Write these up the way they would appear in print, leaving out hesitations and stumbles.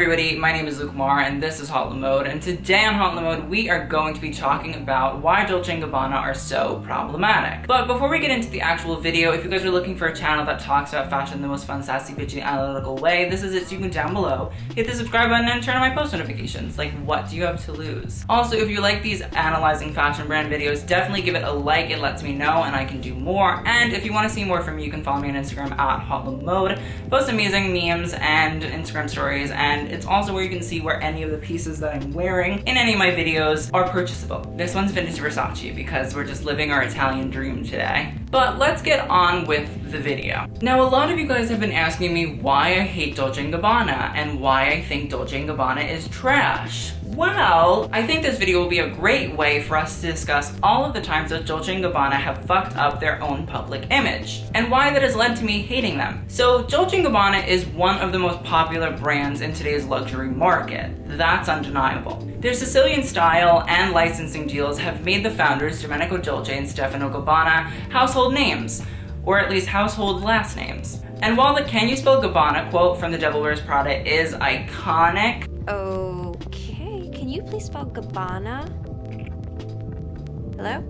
everybody, my name is Luke Mar and this is Hot Mode, and today on Hot Mode we are going to be talking about why Dolce & Gabbana are so problematic. But before we get into the actual video, if you guys are looking for a channel that talks about fashion in the most fun, sassy, bitchy, analytical way, this is it, so you can down below, hit the subscribe button and turn on my post notifications. Like, what do you have to lose? Also, if you like these analyzing fashion brand videos, definitely give it a like, it lets me know and I can do more. And if you want to see more from me, you can follow me on Instagram at Hot Mode, post amazing memes and Instagram stories, and it's also where you can see where any of the pieces that I'm wearing in any of my videos are purchasable. This one's vintage Versace because we're just living our Italian dream today. But let's get on with the video. Now, a lot of you guys have been asking me why I hate Dolce & Gabbana and why I think Dolce & Gabbana is trash. Well, I think this video will be a great way for us to discuss all of the times that Dolce & Gabbana have fucked up their own public image, and why that has led to me hating them. So, Dolce & Gabbana is one of the most popular brands in today's luxury market. That's undeniable. Their Sicilian style and licensing deals have made the founders, Domenico Dolce and Stefano Gabbana, household names, or at least household last names. And while the "Can you spell Gabbana" quote from The Devil Wears Prada is iconic, Okay, can you please spell Gabbana? Hello?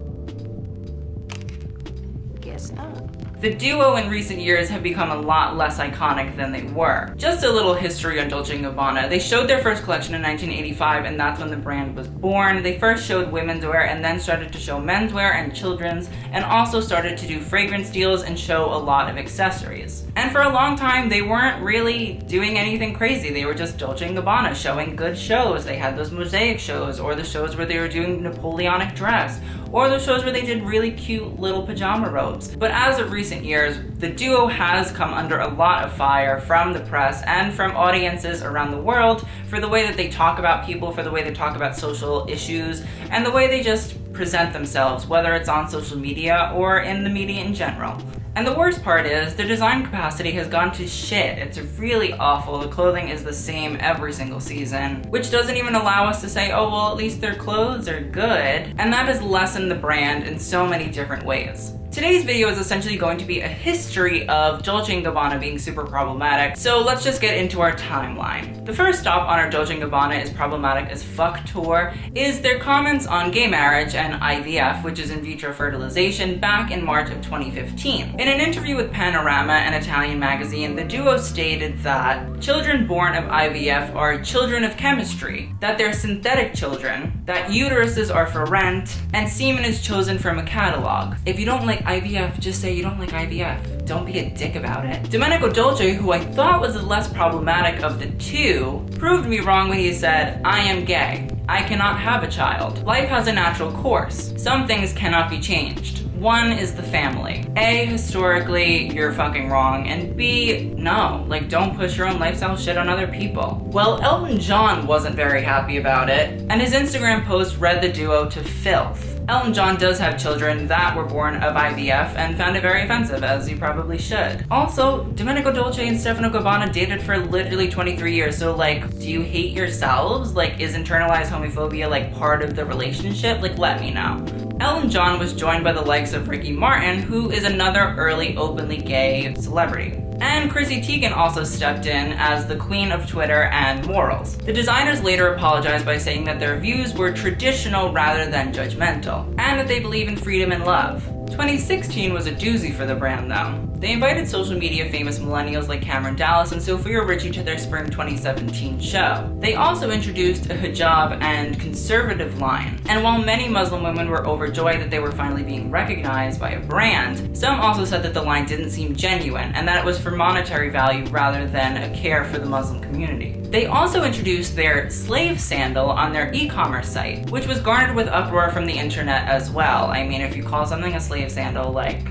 Guess not. the duo in recent years have become a lot less iconic than they were. Just a little history on Dolce & Gabbana. They showed their first collection in 1985, and that's when the brand was born. They first showed women's wear and then started to show menswear and children's, and also started to do fragrance deals and show a lot of accessories. And for a long time, they weren't really doing anything crazy. They were just Dolce & Gabbana showing good shows. They had those mosaic shows, or the shows where they were doing Napoleonic dress, or the shows where they did really cute little pajama robes. But as of recent years, the duo has come under a lot of fire from the press and from audiences around the world for the way that they talk about people, for the way they talk about social issues, and the way they just present themselves, whether it's on social media or in the media in general. And the worst part is, their design capacity has gone to shit. It's really awful. The clothing is the same every single season, which doesn't even allow us to say, oh, well, at least their clothes are good. And that has lessened the brand in so many different ways. Today's video is essentially going to be a history of Dolce & Gabbana being super problematic, so let's just get into our timeline. The first stop on our Dolce & Gabbana is problematic as fuck tour is their comments on gay marriage and IVF, which is in vitro fertilization, back in March of 2015. In an interview with Panorama, an Italian magazine, the duo stated that children born of IVF are children of chemistry, that they're synthetic children, that uteruses are for rent, and semen is chosen from a catalog. If you don't like IVF, just say you don't like IVF. Don't be a dick about it. Domenico Dolce, who I thought was the less problematic of the two, proved me wrong when he said, I am gay. I cannot have a child. Life has a natural course. Some things cannot be changed. One is the family. A, historically, you're fucking wrong, and B, no, like, don't push your own lifestyle shit on other people. Well, Elton John wasn't very happy about it, and his Instagram post read the duo to filth. Elton John does have children that were born of IVF and found it very offensive, as you probably should. Also, Domenico Dolce and Stefano Gabbana dated for literally 23 years, so like, do you hate yourselves? Like, is internalized homophobia like part of the relationship? Like, let me know. Elton John was joined by the likes of Ricky Martin, who is another early openly gay celebrity. And Chrissy Teigen also stepped in as the queen of Twitter and morals. The designers later apologized by saying that their views were traditional rather than judgmental, and that they believe in freedom and love. 2016 was a doozy for the brand though. They invited social media famous millennials like Cameron Dallas and Sofia Richie to their spring 2017 show. They also introduced a hijab and conservative line. And while many Muslim women were overjoyed that they were finally being recognized by a brand, some also said that the line didn't seem genuine and that it was for monetary value rather than a care for the Muslim community. They also introduced their slave sandal on their e-commerce site, which was garnered with uproar from the internet as well. I mean, if you call something a slave sandal, like,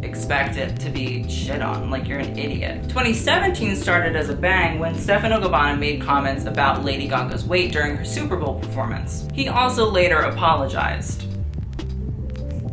expect it to be shit on, like you're an idiot. 2017 started as a bang when Stefano Gabbana made comments about Lady Gaga's weight during her Super Bowl performance. He also later apologized.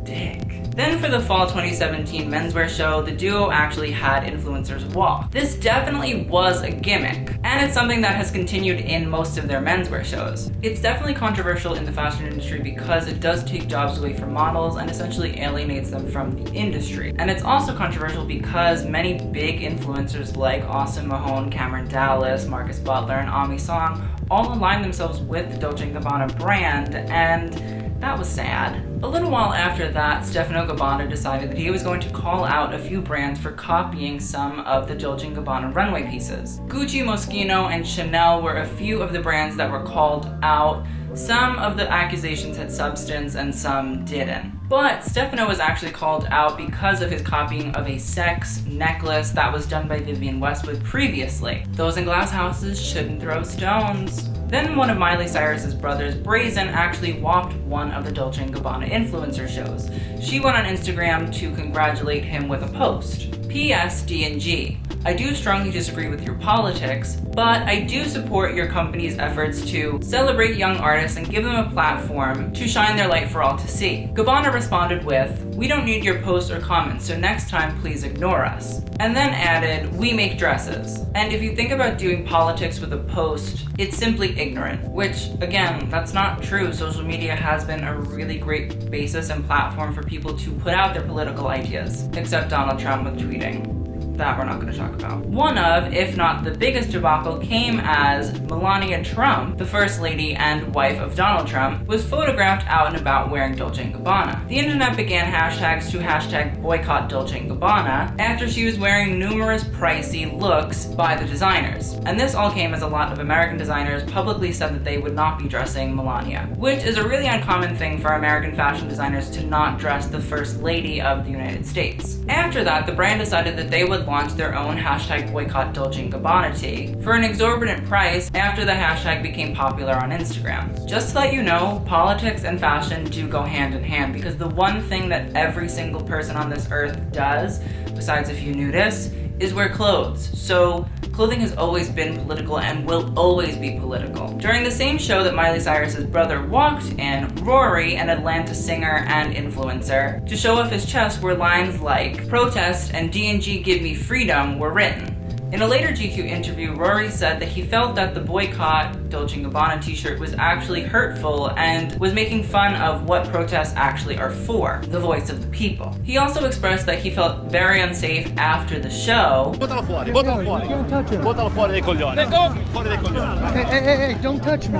Dick. Then for the fall 2017 menswear show, the duo actually had influencers walk. This definitely was a gimmick, and it's something that has continued in most of their menswear shows. It's definitely controversial in the fashion industry because it does take jobs away from models and essentially alienates them from the industry. And it's also controversial because many big influencers like Mahone, Cameron Dallas, Marcus Butler, and Aimee Song all align themselves with the Dolce & Gabbana brand, and that was sad. A little while after that, Stefano Gabbana decided that he was going to call out a few brands for copying some of the Dolce & Gabbana runway pieces. Gucci, Moschino, and Chanel were a few of the brands that were called out. Some of the accusations had substance and some didn't. But Stefano was actually called out because of his copying of a sex necklace that was done by Vivienne Westwood previously. Those in glass houses shouldn't throw stones. Then one of Miley Cyrus's brothers, Braison, actually walked one of the Dolce & Gabbana influencer shows. She went on Instagram to congratulate him with a post. P.S. D&G. I do strongly disagree with your politics, but I do support your company's efforts to celebrate young artists and give them a platform to shine their light for all to see. Gabbana responded with, "We don't need your posts or comments, so next time please ignore us." And then added, "We make dresses." And if you think about doing politics with a post, it's simply ignorant, which again, that's not true. Social media has been a really great basis and platform for people to put out their political ideas, except Donald Trump with tweeting. That we're not going to talk about. One of, if not the biggest debacle, came as Melania Trump, the First Lady and wife of Donald Trump, was photographed out and about wearing Dolce & Gabbana. The internet began hashtags to hashtag boycott Dolce & Gabbana after she was wearing numerous pricey looks by the designers. And this all came as a lot of American designers publicly said that they would not be dressing Melania, which is a really uncommon thing for American fashion designers to not dress the First Lady of the United States. After that, the brand decided that they would launch their own hashtag boycott Dolce & Gabbana tee for an exorbitant price after the hashtag became popular on Instagram. Just to let you know, politics and fashion do go hand in hand because the one thing that every single person on this earth does, besides a few nudists, is wear clothes. So clothing has always been political and will always be political. During the same show that Miley Cyrus's brother walked in, Raury, an Atlanta singer and influencer, to show off his chest where lines like "protest" and "D&G give me freedom" were written. In a later GQ interview, Raury said that he felt that the boycott Dolce & Gabbana t-shirt was actually hurtful and was making fun of what protests actually are for, the voice of the people. He also expressed that he felt very unsafe after the show. Bottalo fuori, bottalo fuori. Don't touch him. Bottalo fuori dai coglioni. Let go. Fuori dai coglioni. Hey, don't touch me.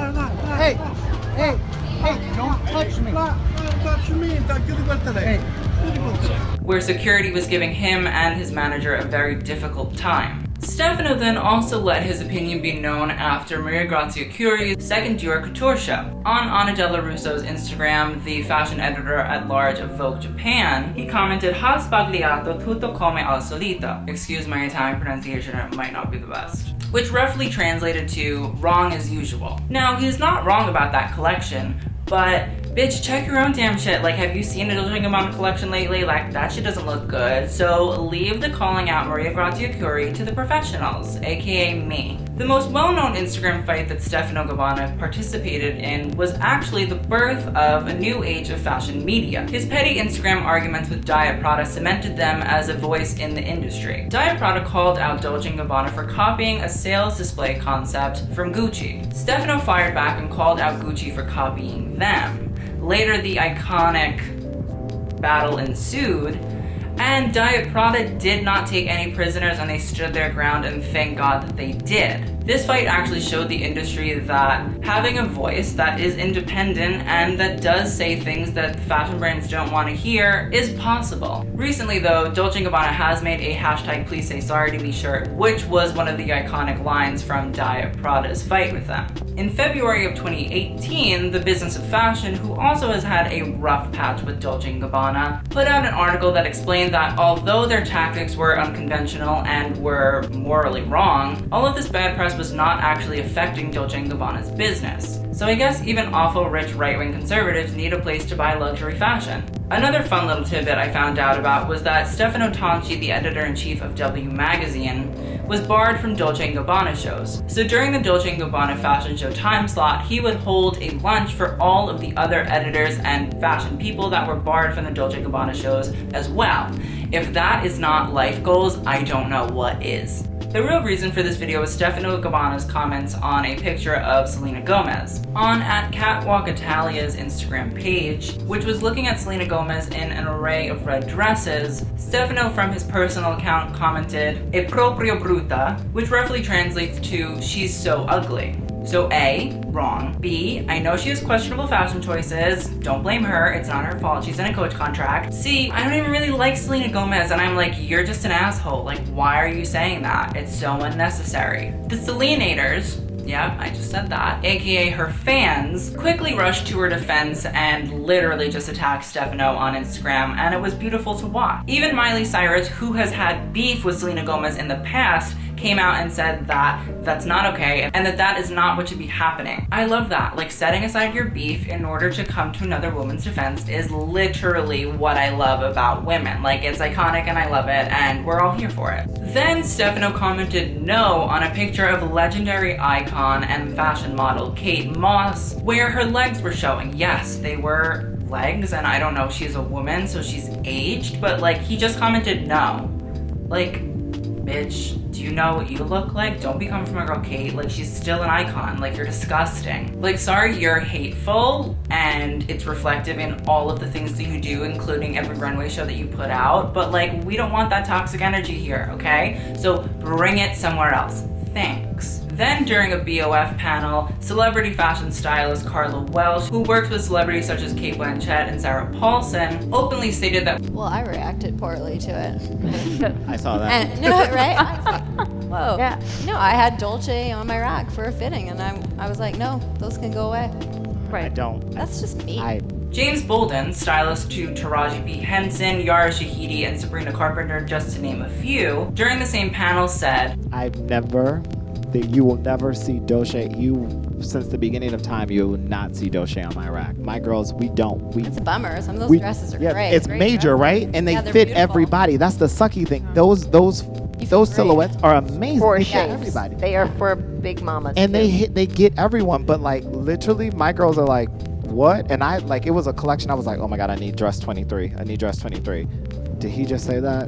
Hey, don't touch me. Touch me, chiudi quel telefono. Where security was giving him and his manager a very difficult time. Stefano then also let his opinion be known after Maria Grazia Chiuri's second Dior Couture show. On Anna Della Russo's Instagram, the fashion editor-at-large of Vogue Japan, he commented, "Ha sbagliato tutto come al solito." Excuse my Italian pronunciation, it might not be the best. Which roughly translated to wrong as usual. Now, he's not wrong about that collection, but bitch, check your own damn shit. Like, have you seen a Dolce & Gabbana collection lately? Like, that shit doesn't look good. So leave the calling out Maria Grazia Chiuri to the professionals, aka me. The most well-known Instagram fight that Stefano Gabbana participated in was actually the birth of a new age of fashion media. His petty Instagram arguments with Diet Prada cemented them as a voice in the industry. Diet Prada called out Dolce & Gabbana for copying a sales display concept from Gucci. Stefano fired back and called out Gucci for copying them. Later, the iconic battle ensued, and Diet Prada did not take any prisoners and they stood their ground, and thank God that they did. This fight actually showed the industry that having a voice that is independent and that does say things that fashion brands don't want to hear is possible. Recently though, Dolce & Gabbana has made a hashtag please say sorry to me shirt, which was one of the iconic lines from Diet Prada's fight with them. In February of 2018, the Business of Fashion, who also has had a rough patch with Dolce & Gabbana, put out an article that explained that although their tactics were unconventional and were morally wrong, all of this bad press was not actually affecting Dolce & Gabbana's business. So I guess even awful rich right-wing conservatives need a place to buy luxury fashion. Another fun little tidbit I found out about was that Stefano Gabbana, the editor-in-chief of W Magazine, was barred from Dolce & Gabbana shows. So during the Dolce & Gabbana fashion show time slot, he would hold a lunch for all of the other editors and fashion people that were barred from the Dolce & Gabbana shows as well. If that is not life goals, I don't know what is. The real reason for this video was Stefano Gabbana's comments on a picture of Selena Gomez on @Catwalk Italia's Instagram page, which was looking at Selena Gomez in an array of red dresses. Stefano from his personal account commented, "È proprio brutta," which roughly translates to, "she's so ugly." So A, wrong. B, I know she has questionable fashion choices. Don't blame her, it's not her fault, she's in a coach contract. C, I don't even really like Selena Gomez, and I'm like, you're just an asshole. Like, why are you saying that? It's so unnecessary. The Selenators, yep, I just said that, aka her fans, quickly rushed to her defense and literally just attacked Stefano on Instagram, and it was beautiful to watch. Even Miley Cyrus, who has had beef with Selena Gomez in the past, came out and said that that's not okay and that is not what should be happening. I love that. Like, setting aside your beef in order to come to another woman's defense is literally what I love about women. Like, it's iconic and I love it, and we're all here for it. Then Stefano commented no on a picture of legendary icon and fashion model Kate Moss, where her legs were showing. Yes, they were legs, and I don't know, she's a woman, so she's aged, but like, he just commented no. Like, bitch, do you know what you look like? Don't become from a girl Kate. Like, she's still an icon. Like, you're disgusting. Like, sorry, you're hateful, and it's reflective in all of the things that you do, including every runway show that you put out, but like, we don't want that toxic energy here, okay? So bring it somewhere else. Thanks. Then during a BOF panel, celebrity fashion stylist Karla Welch, who works with celebrities such as Cate Blanchett and Sarah Paulson, openly stated that, well, I reacted poorly to it. I saw that. And, no, right? I was like, whoa. Yeah. No, I had Dolce on my rack for a fitting, and I was like, no, those can go away. Right. I don't. That's just me. James Bolden, stylist to Taraji P. Henson, Yara Shahidi, and Sabrina Carpenter, just to name a few, during the same panel said, you will never see Dolce. Since the beginning of time, you will not see Dolce on my rack. My girls, we don't. It's a bummer. Some of those dresses are great. It's great major, dresses. right? And they fit beautiful. everybody. That's the sucky thing. Those silhouettes are amazing. For They shapes. fit everybody. They are for big mamas. And too. they get everyone. But like, literally, my girls are like, what? And I, like, it was a collection. I was like, oh my God, I need dress 23. I need dress 23. Did he just say that?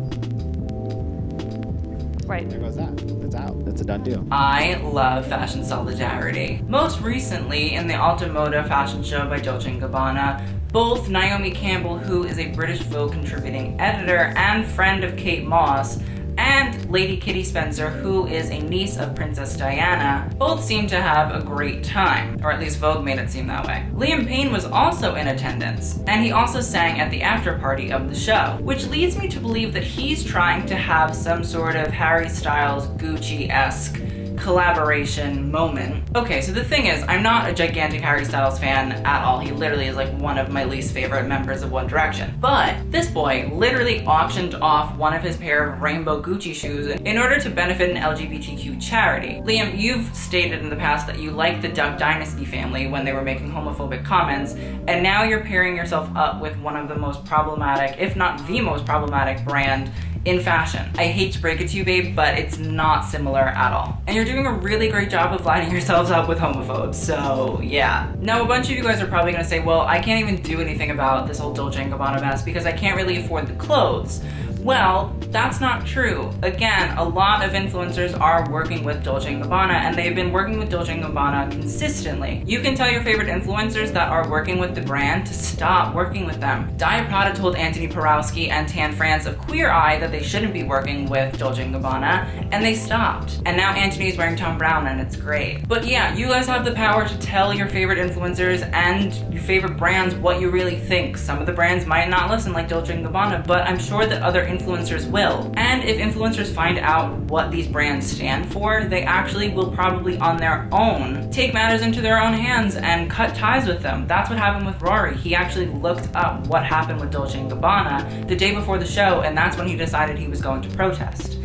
Right. There goes that. It's out. It's a done deal. I love fashion solidarity. Most recently, in the Alta Moda fashion show by Dolce & Gabbana, both Naomi Campbell, who is a British Vogue contributing editor and friend of Kate Moss, and Lady Kitty Spencer, who is a niece of Princess Diana, both seemed to have a great time, or at least Vogue made it seem that way. Liam Payne was also in attendance, and he also sang at the after party of the show, which leads me to believe that he's trying to have some sort of Harry Styles Gucci-esque collaboration moment. Okay, so the thing is, I'm not a gigantic Harry Styles fan at all. He literally is like one of my least favorite members of One Direction. But this boy literally auctioned off one of his pair of rainbow Gucci shoes in order to benefit an LGBTQ charity. Liam, you've stated in the past that you liked the Duck Dynasty family when they were making homophobic comments, and now you're pairing yourself up with one of the most problematic, if not the most problematic brand in fashion. I hate to break it to you, babe, but it's not similar at all. And you're doing a really great job of lining yourselves up with homophobes, so yeah. Now, a bunch of you guys are probably gonna say, well, I can't even do anything about this whole Dolce & Gabbana mess because I can't really afford the clothes. Well, that's not true. Again, a lot of influencers are working with Dolce & Gabbana, and they've been working with Dolce & Gabbana consistently. You can tell your favorite influencers that are working with the brand to stop working with them. Diet Prada told Antoni Porowski and Tan France of Queer Eye that they shouldn't be working with Dolce & Gabbana, and they stopped. And now Antoni's wearing Tom Brown, and it's great. But yeah, you guys have the power to tell your favorite influencers and your favorite brands what you really think. Some of the brands might not listen, like Dolce & Gabbana, but I'm sure that other influencers will. And if influencers find out what these brands stand for, they actually will probably on their own take matters into their own hands and cut ties with them. That's what happened with Raury. He actually looked up what happened with Dolce & Gabbana the day before the show, and that's when he decided he was going to protest.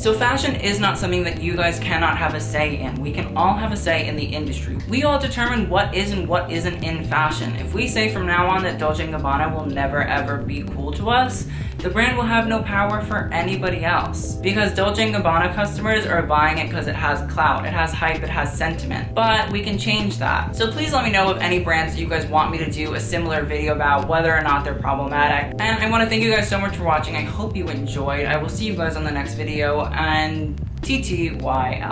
So fashion is not something that you guys cannot have a say in. We can all have a say in the industry. We all determine what is and what isn't in fashion. If we say from now on that Dolce & Gabbana will never ever be cool to us, the brand will have no power for anybody else. Because Dolce & Gabbana customers are buying it because it has clout, it has hype, it has sentiment. But we can change that. So please let me know of any brands that you guys want me to do a similar video about, whether or not they're problematic. And I want to thank you guys so much for watching. I hope you enjoyed. I will see you guys on the next video, and TTYL.